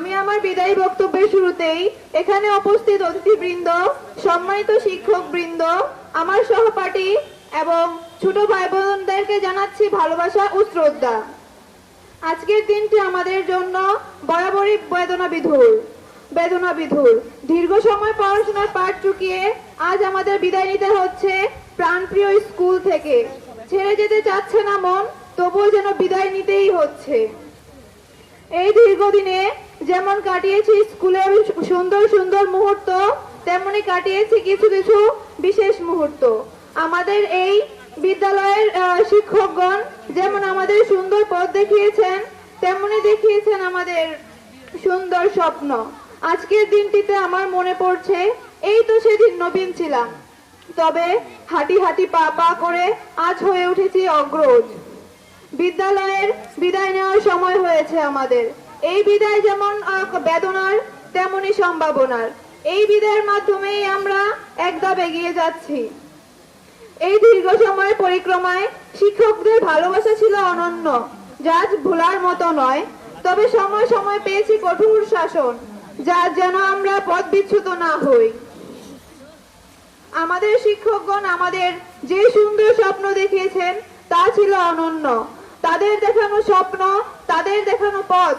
আমি আমার বিদায়ী বক্তব্যের শুরুতেই এখানে উপস্থিত অতিথিবৃন্দ, সম্মানিত শিক্ষকবৃন্দ, আমার সহপাঠী এবং ছোট ভাই বোনদেরকে জানাচ্ছি ভালোবাসা ও শ্রদ্ধা। আজকের দিনটি আমাদের জন্য বরাবরই বেদনাবিধুর। দীর্ঘ সময় পড়াশোনার পাঠ চুকিয়ে আজ আমাদের বিদায় নিতে হচ্ছে প্রাণপ্রিয় স্কুল থেকে। ছেড়ে যেতে চাচ্ছে না মন, তবুও যেন বিদায় নিতেই হচ্ছে। এই দীর্ঘদিনে যেমন কাটিয়েছি স্কুলের সুন্দর সুন্দর মুহূর্ত, তেমনি কাটিয়েছি কিছু কিছু বিশেষ মুহূর্ত। আমাদের এই বিদ্যালয়ের শিক্ষকগণ যেমন আমাদের সুন্দর পথ দেখিয়েছেন, তেমনি দেখিয়েছেন আমাদের সুন্দর স্বপ্ন। আজকের দিনটিতে আমার মনে পড়ছে, এই তো সেদিন নবীন ছিলাম, তবে হাঁটি হাঁটি পা পা করে আজ হয়ে উঠেছি অগ্রজ। বিদ্যালয়ের বিদায় নেওয়ার সময় হয়েছে আমাদের। এই বিদায় যেমন বেদনার, তেমনি সম্ভাবনার। এই বিদায়ের মাধ্যমেই আমরা একধাপ এগিয়ে যাচ্ছি। এই দীর্ঘ সময়ের পরিক্রমায় শিক্ষকদের ভালোবাসা ছিল অনন্য, যা ভোলার মতো নয়। তবে সময় সময় পেয়েছি কঠোর শাসন, যা যেন আমরা পথ বিচ্যুত না হই। আমাদের শিক্ষকগণ আমাদের যে সুন্দর স্বপ্ন দেখিয়েছেন তা ছিল অনন্য। তাদের দেখানো স্বপ্ন, তাদের দেখানো পথ